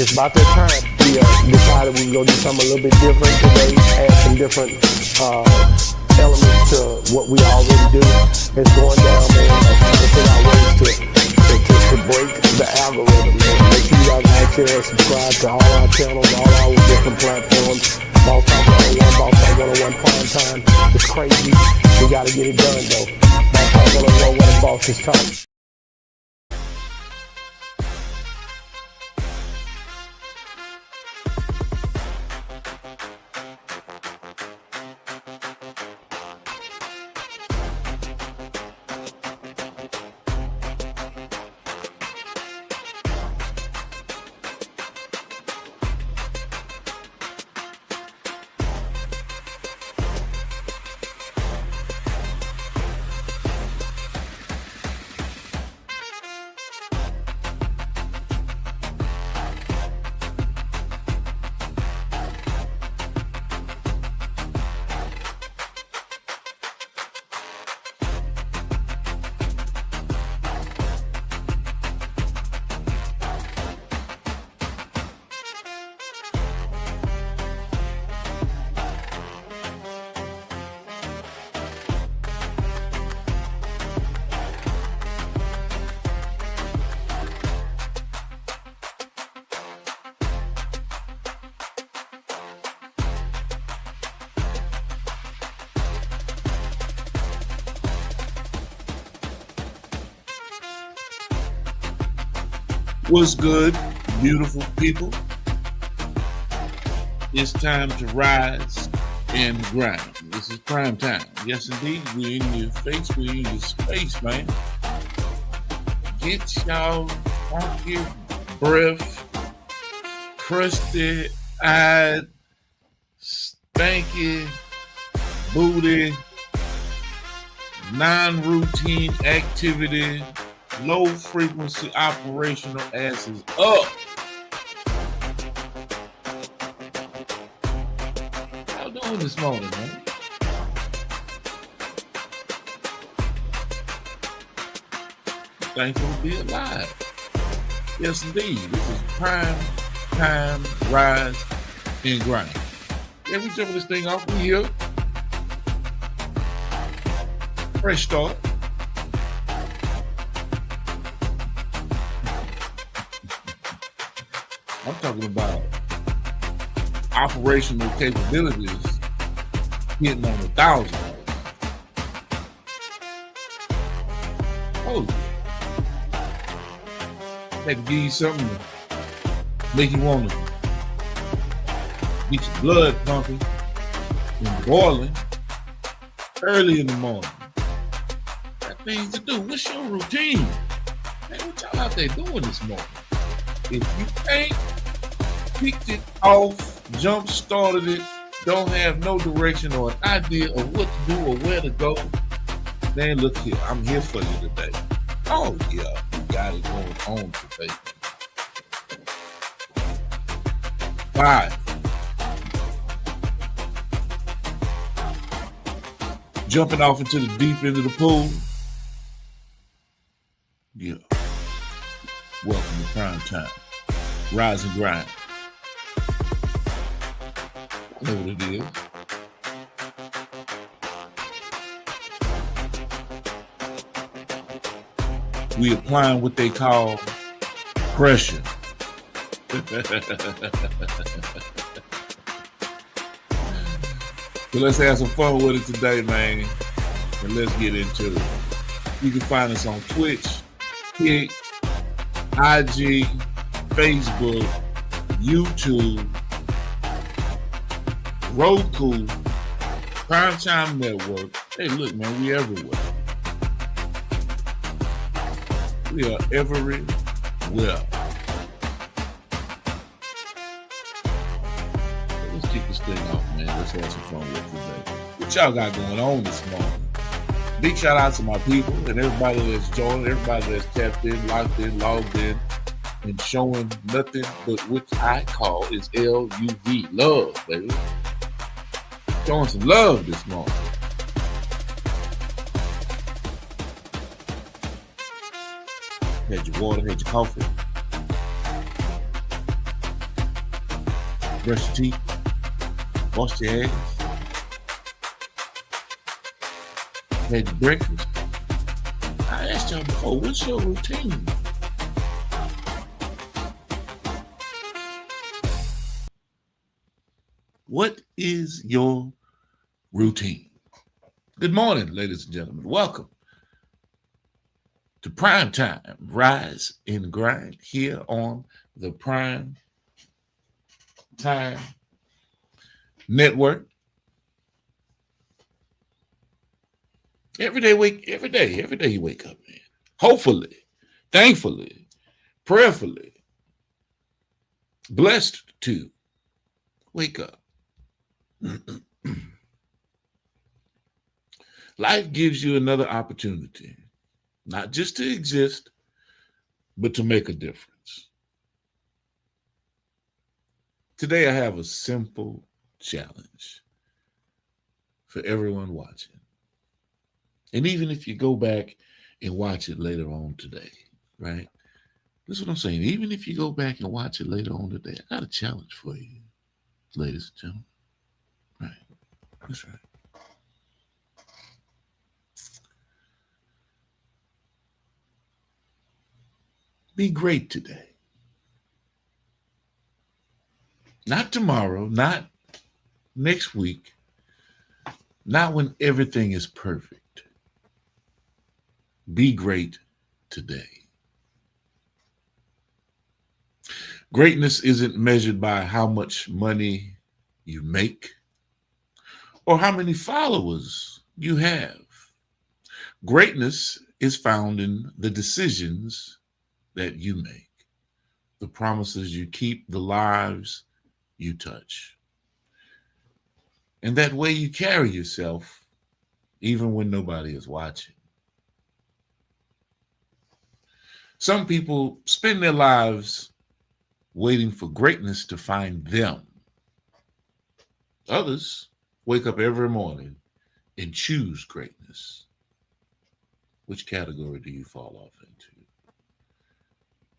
it's about that time. We decided we were gonna do something a little bit different today, add some different elements to what we already do. It's going down, man. Trying to figure out ways to break the algorithm, man. Make sure you guys like, share, and subscribe to all our channels, all our different platforms. Boss Talk 101, Boss Talk 101 Primetime. It's crazy. We gotta get it done though. Boss Talk 101, where the boss is talking. What's good, beautiful people? It's time to rise and grind. This is prime time. Yes, indeed. We're in your face. We're in your space, man. Get y'all funky breath, crusty eyed, stanky booty, non-routine activity, low frequency operational asses up. How you doing this morning, man? Thankful to be alive. Yes, indeed. This is prime time, rise and grind. Yeah, we jumping this thing off. We here. Fresh start. I'm talking about operational capabilities hitting on 1,000. Oh, that can give you something to make you want to get your blood pumping and boiling early in the morning. Got things to do. What's your routine? Man, what y'all out there doing this morning? If you ain't kicked it off, jump started it, don't have no direction or an idea of what to do or where to go, then look here, I'm here for you today. Oh yeah, you got it going on today. 5. Jumping off into the deep end of the pool. Yeah. Welcome to prime time. Rise and grind. I know what it is. We applying what they call pressure. So let's have some fun with it today, man. And let's get into it. You can find us on Twitch, Kick, IG, Facebook, YouTube, Roku, Primetime Network. Hey, look, man, we everywhere. We are everywhere. Let's kick this thing off, man. Let's have some fun with it today. What y'all got going on this morning? Big shout out to my people and everybody that's joined, everybody that's tapped in, locked in, logged in, and showing nothing but what I call is LUV, love, baby. Showing some love this morning. Had your water, had your coffee. brush your teeth, wash your ass, had your breakfast. I asked y'all before, what's your routine? What is your routine? Good morning, ladies and gentlemen. Welcome to Primetime, Rise and Grind here on the Prime Time Network. Every day you wake up, man. Hopefully, thankfully, prayerfully, blessed to wake up. Life gives you another opportunity, not just to exist, but to make a difference. Today, I have a simple challenge for everyone watching. And even if you go back and watch it later on today, right? This is what I'm saying. Even if you go back and watch it later on today, I got a challenge for you, ladies and gentlemen. Right. That's right. Be great today. Not tomorrow, not next week, not when everything is perfect. Be great today. Greatness isn't measured by how much money you make or how many followers you have. Greatness is found in the decisions that you make, the promises you keep, the lives you touch, and that way you carry yourself even when nobody is watching. Some people spend their lives waiting for greatness to find them. Others wake up every morning and choose greatness. Which category do you fall off into?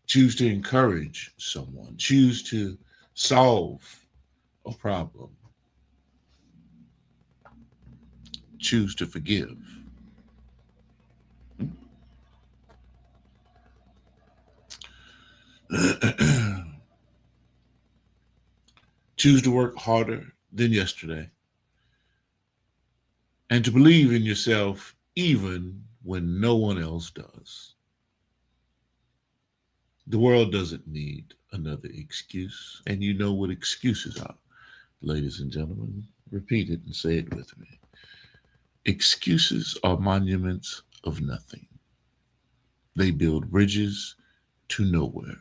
Choose to encourage someone, choose to solve a problem, choose to forgive. Choose to work harder than yesterday and to believe in yourself even when no one else does. The world doesn't need another excuse, and you know what excuses are, ladies and gentlemen. Repeat it and say it with me. Excuses are monuments of nothing. They build bridges to nowhere.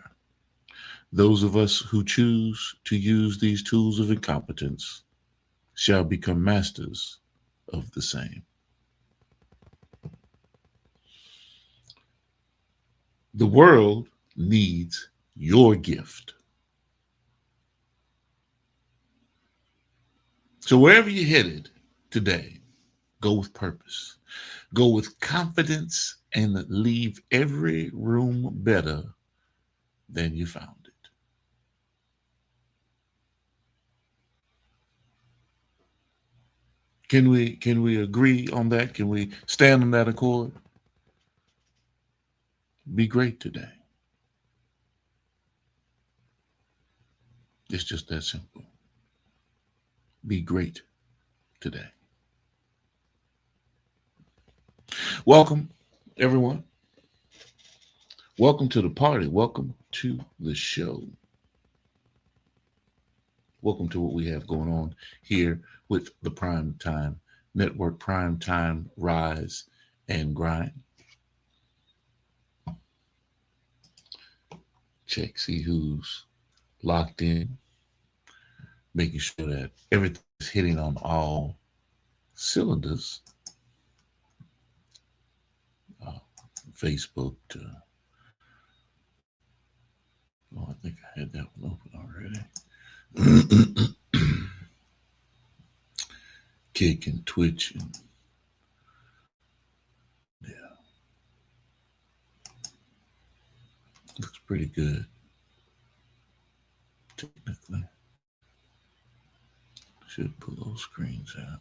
Those of us who choose to use these tools of incompetence shall become masters of the same. The world needs your gift. So wherever you're headed today, go with purpose, go with confidence, and leave every room better than you found it. Can we agree on that? Can we stand on that accord? Be great today. It's just that simple. Be great today. Welcome, everyone. Welcome to the party. Welcome to the show. Welcome to what we have going on here with the Prime Time Network, Prime Time Rise and Grind. Check, see who's locked in, making sure that everything's hitting on all cylinders. Facebook to, I think I had that one open already. Kick and Twitch and yeah, looks pretty good technically. should pull those screens out.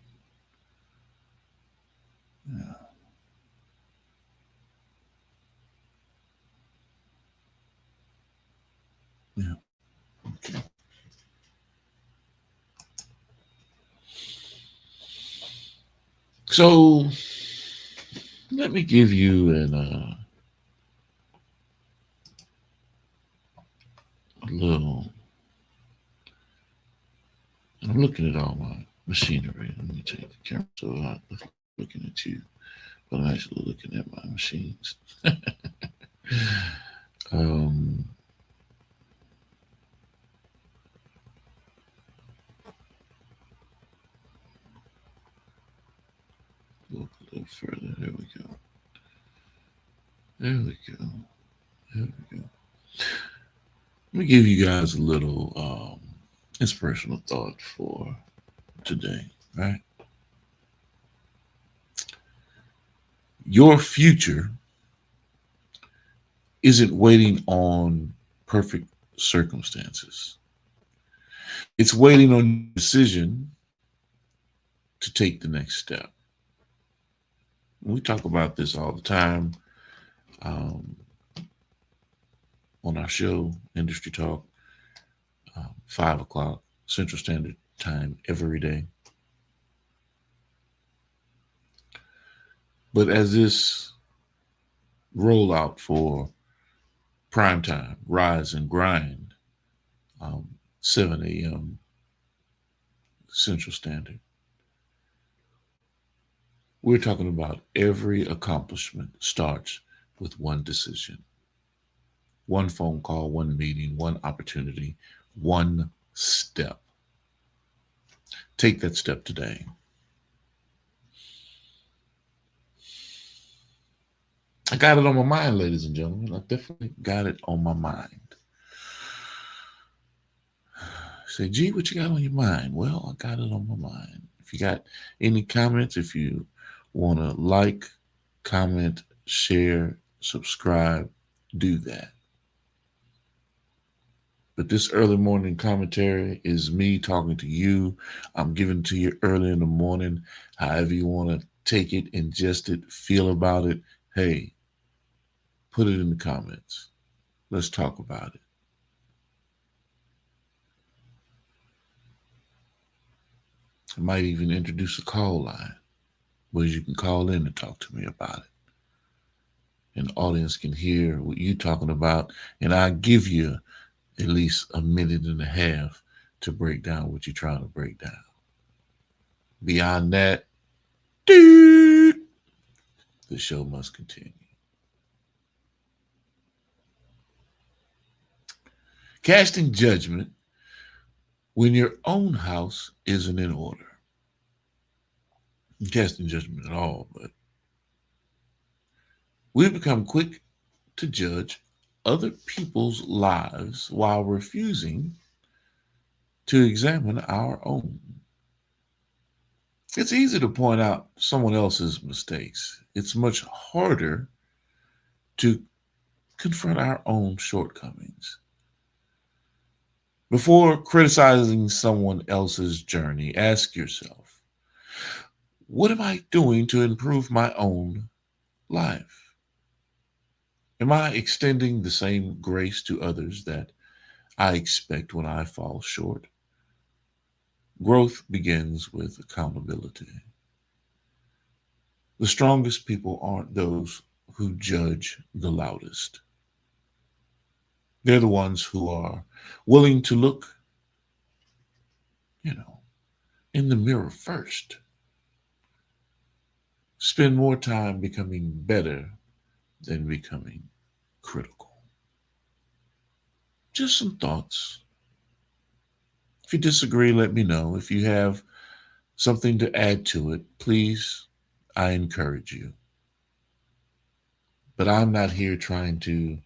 Yeah. Yeah. Okay. So let me give you a little. I'm looking at all my machinery. Let me take the camera so I'm not looking at you, but I'm actually looking at my machines. um, look a little further. There we go. There we go. There we go. Let me give you guys a little inspirational thought for today, right? Your future isn't waiting on perfect circumstances. It's waiting on your decision to take the next step. We talk about this all the time um, on our show, Industry Talk, 5 o'clock Central Standard Time every day. But as this rollout for Primetime, Rise and Grind, 7 a.m. Central Standard, we're talking about every accomplishment starts with one decision, one phone call, one meeting, one opportunity, one step. Take that step today. I got it on my mind, ladies and gentlemen. I definitely got it on my mind. Say, gee, what you got on your mind? Well, I got it on my mind. If you got any comments, if you want to like, comment, share, subscribe, do that. But this early morning commentary is me talking to you. I'm giving it to you early in the morning. However you want to take it, ingest it, feel about it. Hey, put it in the comments. Let's talk about it. I might even introduce a call line where you can call in and talk to me about it. And the audience can hear what you're talking about. And I give you at least a minute and a half to break down what you're trying to break down. Beyond that, the show must continue. Casting judgment when your own house isn't in order. Casting judgment at all, but we become quick to judge other people's lives while refusing to examine our own. It's easy to point out someone else's mistakes. It's much harder to confront our own shortcomings. Before criticizing someone else's journey, ask yourself, what am I doing to improve my own life? Am I extending the same grace to others that I expect when I fall short? Growth begins with accountability. The strongest people aren't those who judge the loudest. They're the ones who are willing to look, you know, in the mirror first. Spend more time becoming better than becoming critical. Just some thoughts. If you disagree, let me know. If you have something to add to it, please, I encourage you. But I'm not here trying to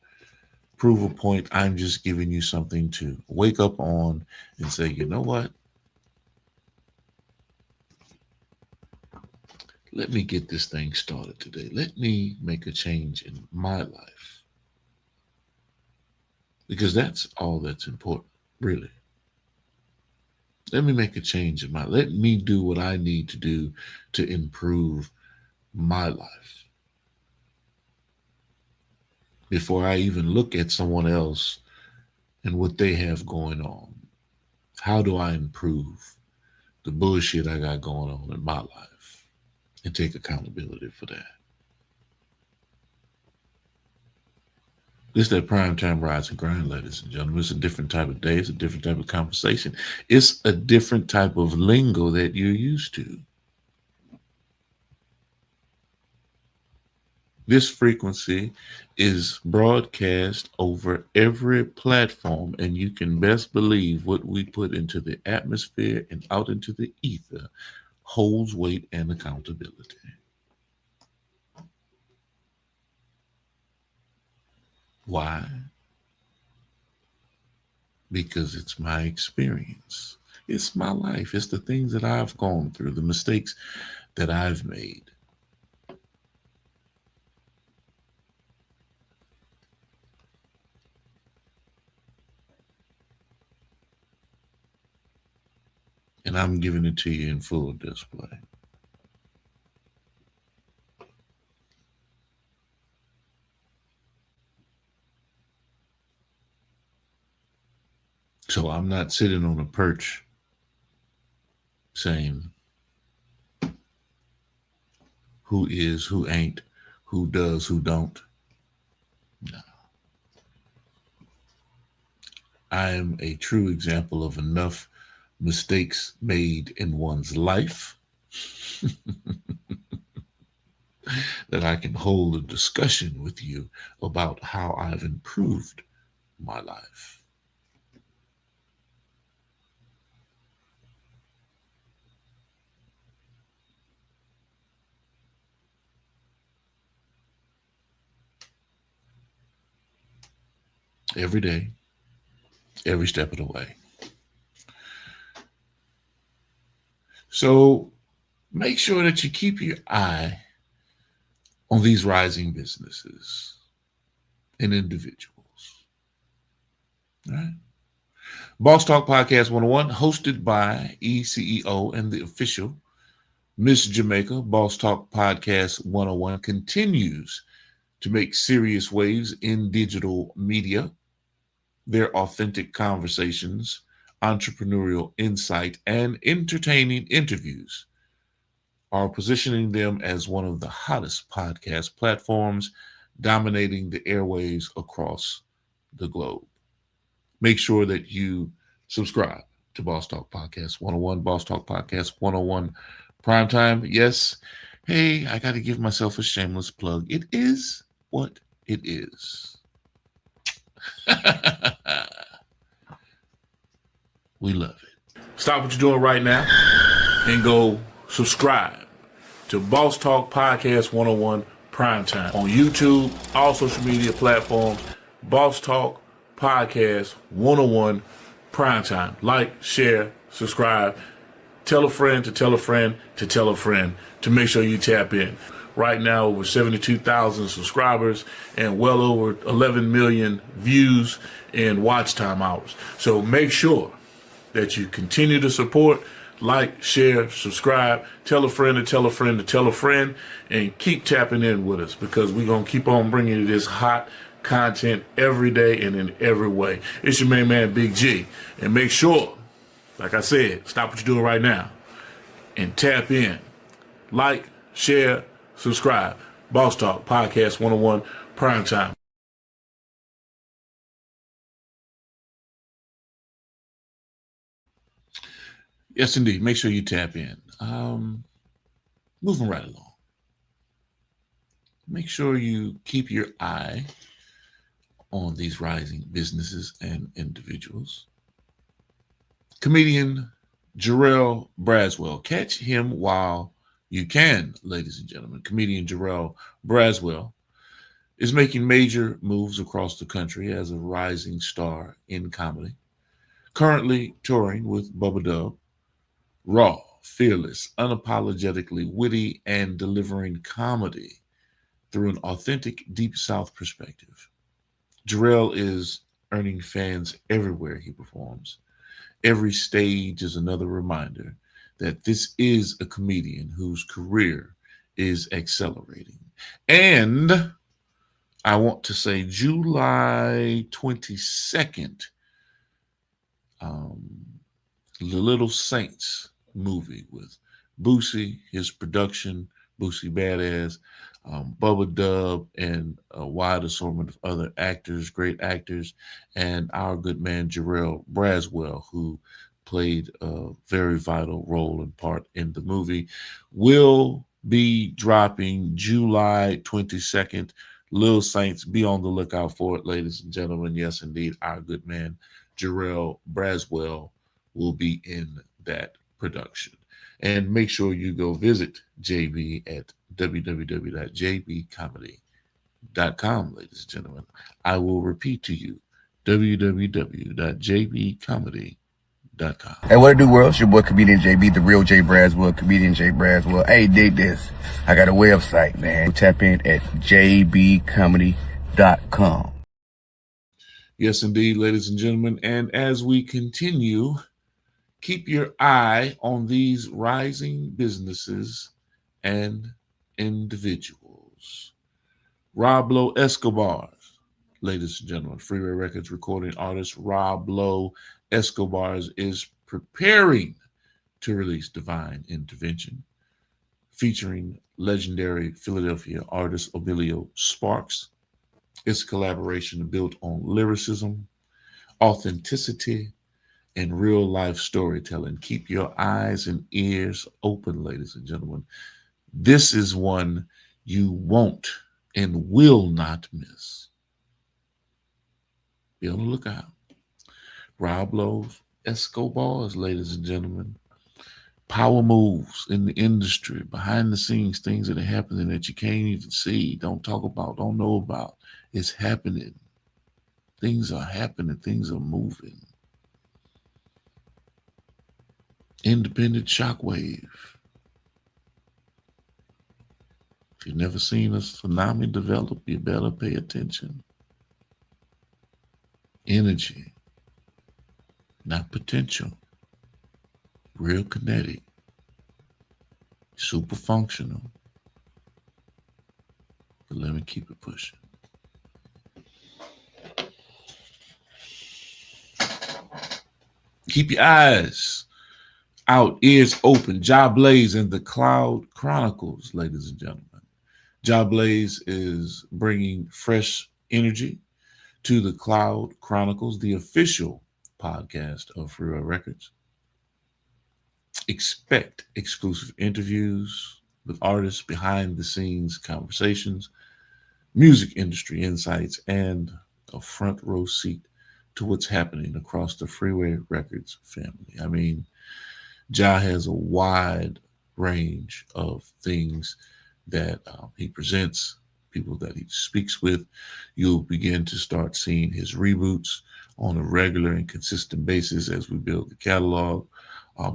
prove a point. I'm just giving you something to wake up on and say, you know what? Let me get this thing started today. Let me make a change in my life. Because that's all that's important, really. Let me make a change in let me do what I need to do to improve my life before I even look at someone else and what they have going on. How do I improve the bullshit I got going on in my life and take accountability for that? It's that prime time rise and grind, ladies and gentlemen. It's a different type of day. It's a different type of conversation. It's a different type of lingo that you're used to. This frequency is broadcast over every platform, and you can best believe what we put into the atmosphere and out into the ether holds weight and accountability. Why? Because it's my experience. It's my life. It's the things that I've gone through, the mistakes that I've made. And I'm giving it to you in full display. So I'm not sitting on a perch saying who is, who ain't, who does, who don't. No. I am a true example of enough mistakes made in one's life that I can hold a discussion with you about how I've improved my life. Every day, every step of the way. So make sure that you keep your eye on these rising businesses and individuals. All right. Boss Talk Podcast 101, hosted by ECEO and the official Miss Jamaica. Boss Talk Podcast 101 continues to make serious waves in digital media. Their authentic conversations, entrepreneurial insight, and entertaining interviews are positioning them as one of the hottest podcast platforms dominating the airwaves across the globe. Make sure that you subscribe to Boss Talk Podcast 101, Boss Talk Podcast 101 Primetime. Yes, hey, I got to give myself a shameless plug. It is what it is. We love it. Stop what you're doing right now and go subscribe to Boss Talk Podcast 101 Primetime on YouTube, all social media platforms. Boss Talk Podcast 101 Primetime. Like, share, subscribe. Tell a friend to tell a friend to tell a friend to make sure you tap in. Right now, over 72,000 subscribers and well over 11 million views and watch time hours. So make sure that you continue to support, like, share, subscribe, tell a friend to tell a friend to tell a friend, and keep tapping in with us because we're going to keep on bringing you this hot content every day and in every way. It's your main man, Big G. And make sure, like I said, stop what you're doing right now and tap in. Like, share, subscribe. Boss Talk Podcast 101 Primetime. Yes, indeed. Make sure you tap in. Moving right along. Make sure you keep your eye on these rising businesses and individuals. Comedian Jarrell Braswell. Catch him while you can, ladies and gentlemen. Comedian Jarrell Braswell is making major moves across the country as a rising star in comedy. Currently touring with Bubba Dub. Raw, fearless, unapologetically witty, and delivering comedy through an authentic Deep South perspective. Jarrell is earning fans everywhere he performs. Every stage is another reminder that this is a comedian whose career is accelerating. And I want to say July 22nd, um, the Little Saints movie with Boosie, his production, Boosie Badass, Bubba Dub, and a wide assortment of other actors, great actors, and our good man Jarrell Braswell, who played a very vital role and part in the movie, will be dropping July 22nd. Little Saints, be on the lookout for it, ladies and gentlemen. Yes, indeed, our good man Jarrell Braswell will be in that production. And make sure you go visit JB at www.jbcomedy.com, ladies and gentlemen. I will repeat to you www.jbcomedy.com. Hey, what it do, world? It's your boy, comedian JB, the real J Braswell, comedian J Braswell. Hey, dig this. I got a website, man. Tap in at jbcomedy.com. Yes, indeed, ladies and gentlemen. And as we continue, keep your eye on these rising businesses and individuals. Roblo Escobar, ladies and gentlemen, Freeway Records recording artist Roblo Escobar is preparing to release Divine Intervention, featuring legendary Philadelphia artist Emilio Sparks. It's a collaboration built on lyricism, authenticity, and real life storytelling. Keep your eyes and ears open, ladies and gentlemen. This is one you won't and will not miss. Be on the lookout. Roblo Escobar's, ladies and gentlemen. Power moves in the industry, behind the scenes, things that are happening that you can't even see, don't talk about, don't know about. It's happening. Things are happening, things are moving. Independent shockwave. If you've never seen a tsunami develop, you better pay attention. Energy, not potential. Real kinetic. Super functional. But let me keep it pushing. Keep your eyes out, ears open. Job Blaze and the Cloud Chronicles, ladies and gentlemen. Job Blaze is bringing fresh energy to the Cloud Chronicles, the official podcast of Freeway Records. Expect exclusive interviews with artists, behind the scenes conversations, music industry insights, and a front row seat to what's happening across the Freeway Records family. I mean, Ja has a wide range of things that he presents, people that he speaks with. You'll begin to start seeing his reboots on a regular and consistent basis as we build the catalog.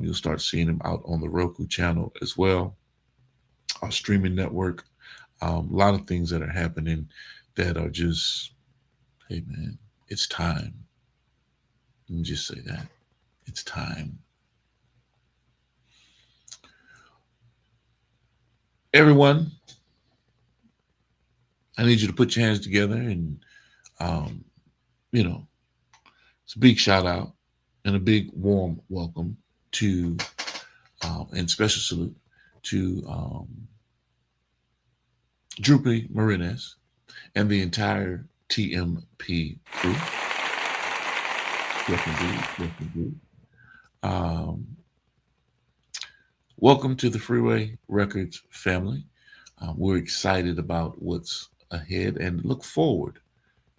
You'll start seeing him out on the Roku channel as well, our streaming network. A lot of things that are happening that are just, hey man, it's time. Let me just say that. It's time. Everyone, I need you to put your hands together and, um, it's a big shout out and a big warm welcome to, and special salute to Droopy Martinez and the entire TMP crew. Welcome to the Freeway Records family. We're excited about what's ahead and look forward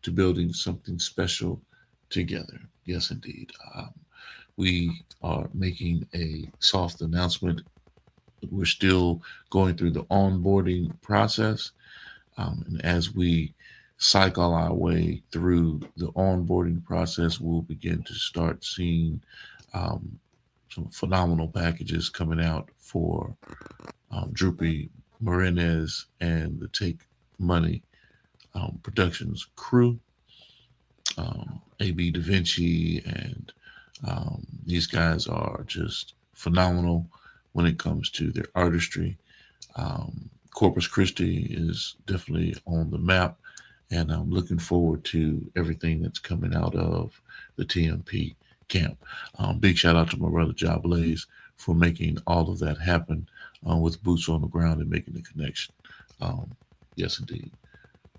to building something special together. Yes, indeed. We are making a soft announcement. We're still going through the onboarding process. And as we cycle our way through the onboarding process, we'll begin to start seeing some phenomenal packages coming out for Droopy Martinez and the Take Money Productions crew, AB Da Vinci and These guys are just phenomenal when it comes to their artistry. Corpus Christi is definitely on the map, and I'm looking forward to everything that's coming out of the TMP camp. Big shout out to my brother Job Blaze for making all of that happen with boots on the ground and making the connection. Um, yes, indeed.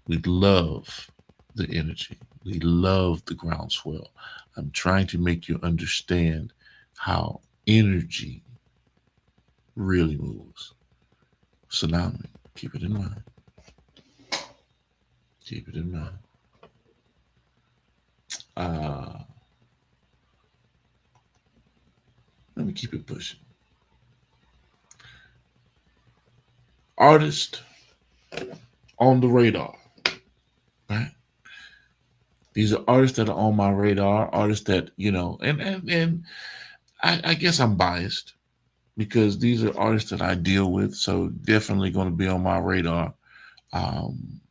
We love the energy. We love the groundswell. I'm trying to make you understand how energy really moves. Tsunami. Keep it in mind. Keep it in mind. Uh, Let me keep it pushing. Artist on the radar, right? These are artists that are on my radar, artists that, and I guess I'm biased because these are artists that I deal with, so definitely going to be on my radar. Um,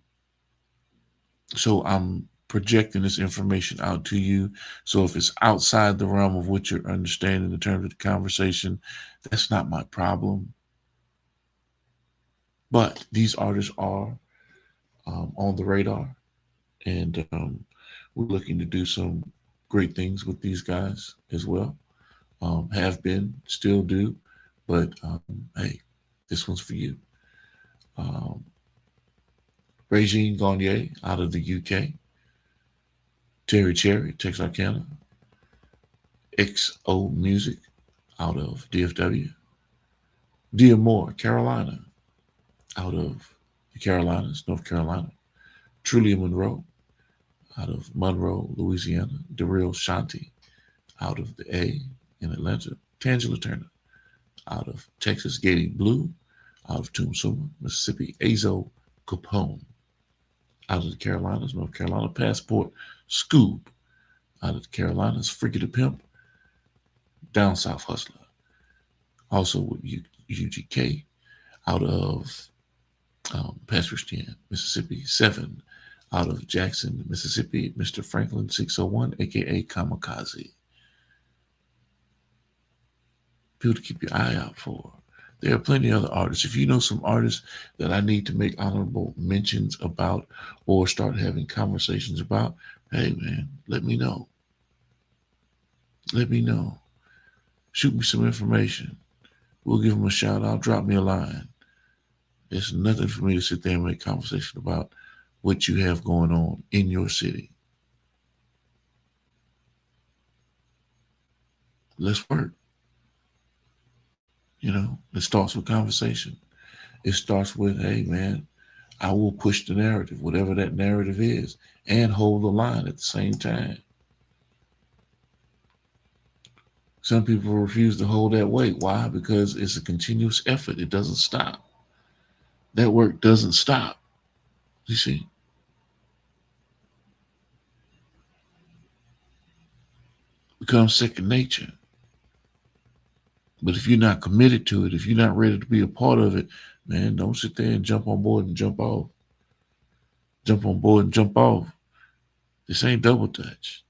so I'm projecting this information out to you. So if it's outside the realm of what you're understanding in terms of the conversation, that's not my problem. But these artists are on the radar, and we're looking to do some great things with these guys as well. Have been, still do, but hey, this one's for you. Um, Regine Gagne out of the UK, Terry Cherry, Texarkana, XO Music out of DFW, Dia Moore, Carolina, out of the Carolinas, North Carolina, Trulia Monroe out of Monroe, Louisiana, Daryl Shanti out of the A in Atlanta, Tangela Turner out of Texas, Gady Blue out of Tombsuma, Mississippi, Azo Capone out of the Carolinas, North Carolina, Passport Scoob out of the Carolinas, Freaky the Pimp, Down South Hustler, also with UGK out of Pass Christian, Mississippi, 7 out of Jackson, Mississippi, Mr. Franklin 601, aka Kamikaze. People to keep your eye out for. There are plenty of other artists. If you know some artists that I need to make honorable mentions about or start having conversations about, hey man, let me know. Let me know. Shoot me some information. We'll give them a shout out. Drop me a line. It's nothing for me to sit there and make conversation about what you have going on in your city. Let's work. It starts with conversation. It starts with, hey man, I will push the narrative, whatever that narrative is, and hold the line at the same time. Some people refuse to hold that weight. Why? Because it's a continuous effort. It doesn't stop. That work doesn't stop. You see? It becomes second nature. But if you're not committed to it, if you're not ready to be a part of it, man, don't sit there and jump on board and jump off. Jump on board and jump off. This ain't double dutch.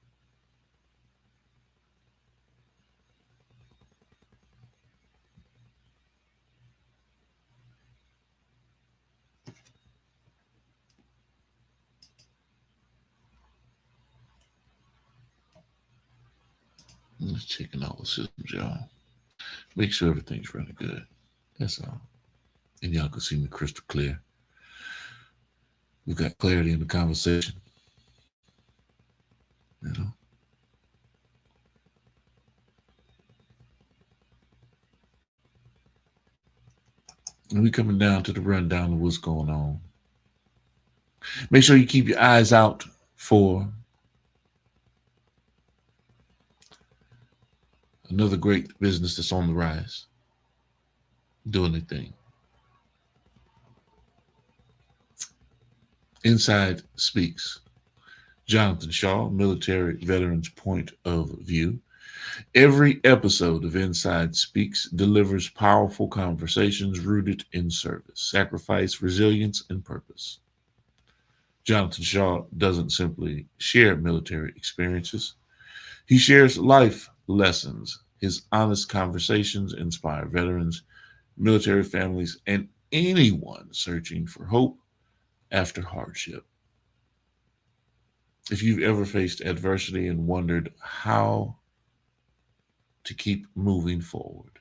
I'm just checking all the systems, y'all. Make sure everything's running good. That's all. And y'all can see me crystal clear. We've got clarity in the conversation. You know? And we coming down to the rundown of what's going on. Make sure you keep your eyes out for another great business that's on the rise, doing their thing. Inside Speaks. Jonathan Shaw, military veteran's point of view. Every episode of Inside Speaks delivers powerful conversations rooted in service, sacrifice, resilience, and purpose. Jonathan Shaw doesn't simply share military experiences. He shares life lessons. His honest conversations inspire veterans, military families, and anyone searching for hope after hardship. If you've ever faced adversity and wondered how to keep moving forward,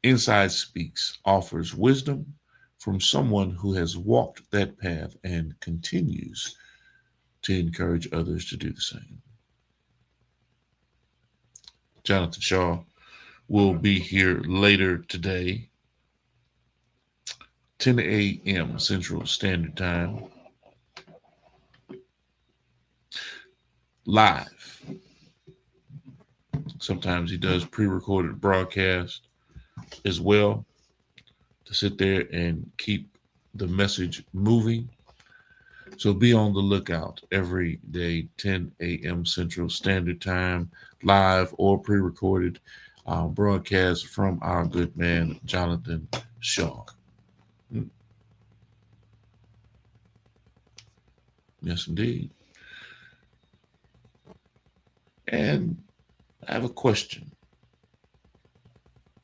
Inside Speaks offers wisdom from someone who has walked that path and continues to encourage others to do the same. Jonathan Shaw will be here later today, 10 a.m. Central Standard Time, live. Sometimes he does pre-recorded broadcast as well to sit there and keep the message moving. So be on the lookout every day, 10 a.m. Central Standard Time, live or pre-recorded broadcast from our good man, Jonathan Shaw. Yes, indeed. And I have a question.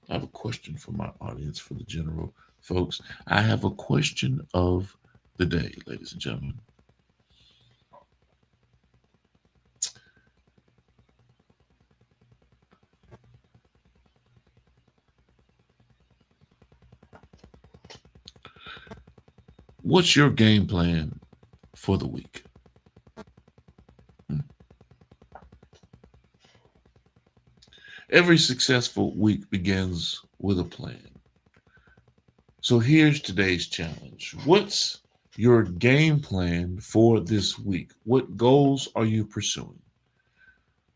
I have a question for my audience, for the general folks. I have a question of the day, ladies and gentlemen. What's your game plan for the week? Every successful week begins with a plan. So here's today's challenge. What's your game plan for this week? What goals are you pursuing?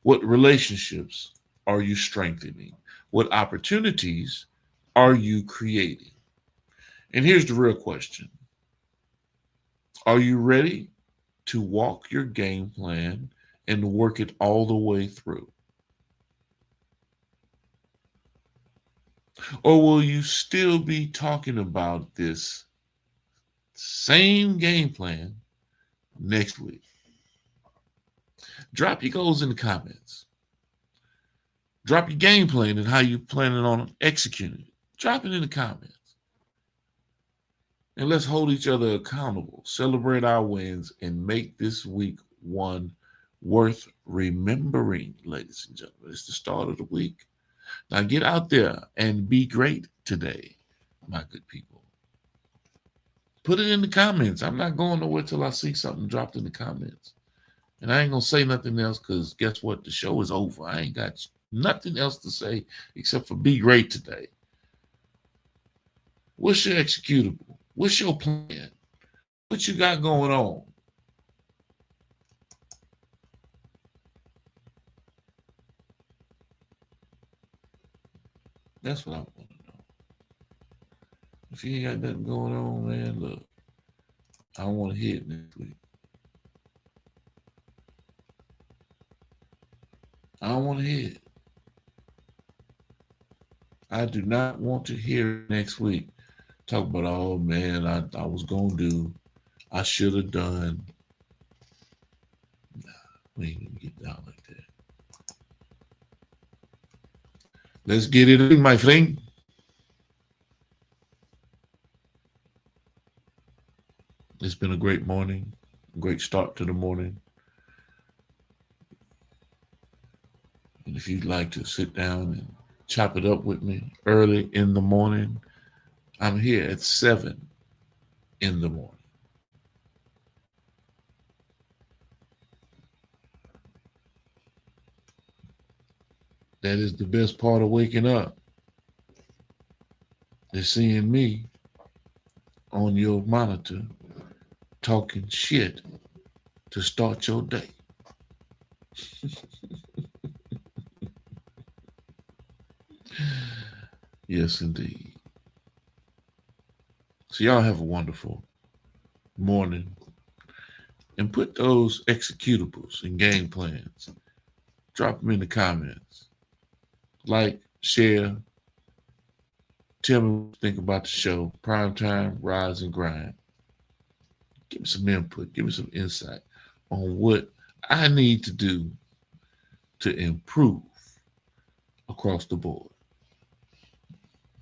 What relationships are you strengthening? What opportunities are you creating? And here's the real question. Are you ready to walk your game plan and work it all the way through? Or will you still be talking about this same game plan next week? Drop your goals in the comments. Drop your game plan and how you planning on executing it. Drop it in the comments. And let's hold each other accountable, celebrate our wins, and make this week one worth remembering, ladies and gentlemen. It's the start of the week. Now get out there and be great today, my good people. Put it in the comments. I'm not going nowhere till I see something dropped in the comments. And I ain't going to say nothing else because guess what? The show is over. I ain't got nothing else to say except for be great today. What's your executable? What's your plan? What you got going on? That's what I want to know. If you ain't got nothing going on, man, look, I want to hear it next week. I don't want to hear it. I do not want to hear it next week. Talk about, oh man, I was going to do, I should have done. Nah, we ain't going to get down like that. Let's get it in, my friend. It's been a great morning, a great start to the morning. And if you'd like to sit down and chop it up with me early in the morning, I'm here at 7 in the morning. That is the best part of waking up, is seeing me on your monitor talking shit to start your day. Yes, indeed. So y'all have a wonderful morning and put those executables and game plans. Drop them in the comments. Like, share. Tell me what you think about the show. Primetime, Rise and Grind. Give me some input. Give me some insight on what I need to do to improve across the board.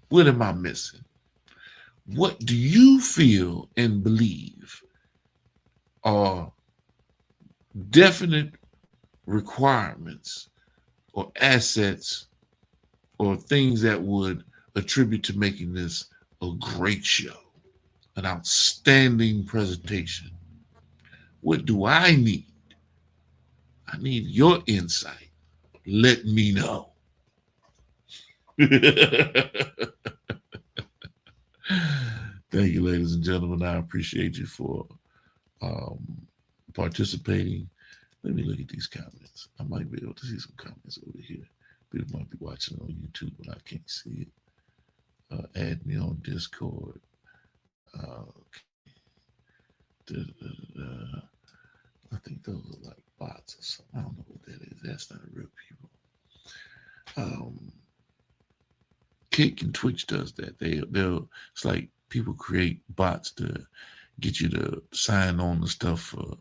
What am I missing? What do you feel and believe are definite requirements or assets or things that would attribute to making this a great show, an outstanding presentation? What do I need? I need your insight. Let me know. Thank you, ladies and gentlemen. I appreciate you for participating. Let me look at these comments. I might be able to see some comments over here. People might be watching on YouTube, but I can't see it. Add me on Discord. I think those are like bots or something. I don't know what that is. That's not real people. Kick and Twitch does that. They'll it's like people create bots to get you to sign on to stuff for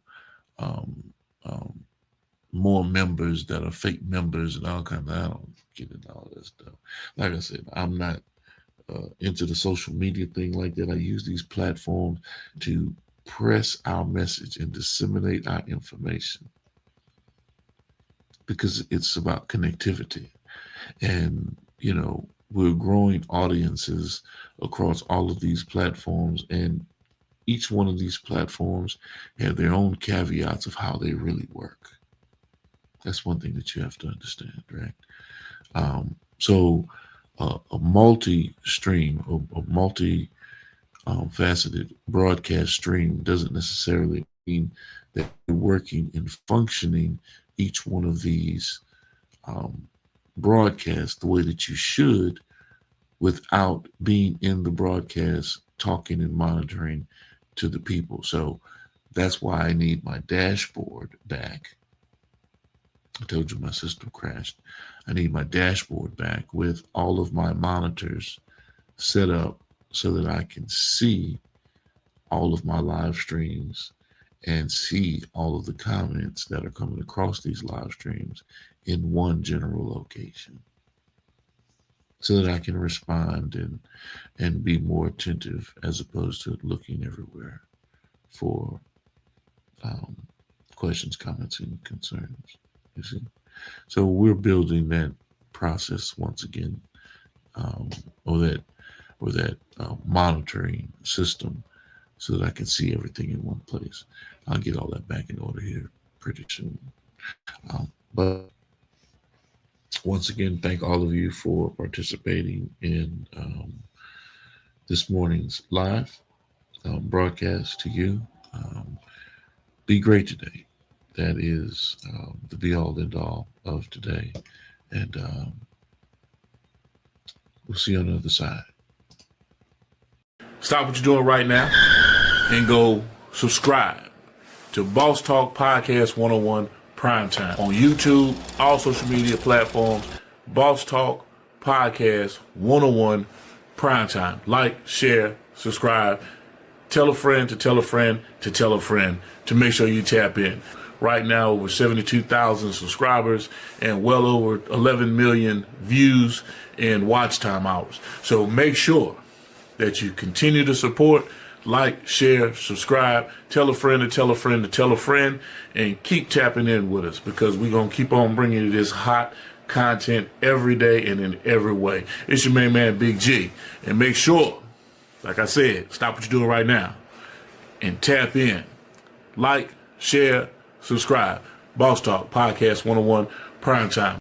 more members that are fake members and all kinds of. I don't get into all that stuff. Like I said, I'm not into the social media thing like that. I use these platforms to press our message and disseminate our information because it's about connectivity. And, you know, we're growing audiences across all of these platforms, and each one of these platforms have their own caveats of how they really work. That's one thing that you have to understand, right? So a multi-stream, a multi-faceted broadcast stream doesn't necessarily mean that you're working and functioning each one of these broadcasts the way that you should without being in the broadcast, talking and monitoring to the people. So that's why I need my dashboard back. I told you my system crashed. I need my dashboard back with all of my monitors set up so that I can see all of my live streams and see all of the comments that are coming across these live streams in one general location, so that I can respond and be more attentive as opposed to looking everywhere for questions, comments, and concerns. You see, so we're building that process once again, or that monitoring system, so that I can see everything in one place. I'll get all that back in order here pretty soon. But once again, thank all of you for participating in this morning's live broadcast to you. Be great today. That is the be-all, end-all of today. And we'll see you on the other side. Stop what you're doing right now and go subscribe to Boss Talk Podcast 101 Primetime on YouTube, all social media platforms. Boss Talk Podcast 101 Primetime. Like, share, subscribe. Tell a friend to tell a friend to tell a friend to make sure you tap in. Right now, over 72,000 subscribers and well over 11 million views and watch time hours. So make sure that you continue to support, like, share, subscribe, tell a friend to tell a friend to tell a friend, and keep tapping in with us, because we're going to keep on bringing you this hot content every day and in every way. It's your main man, Big G. And make sure, like I said, stop what you're doing right now and tap in. Like, share, subscribe. Boss Talk Podcast 101 Primetime.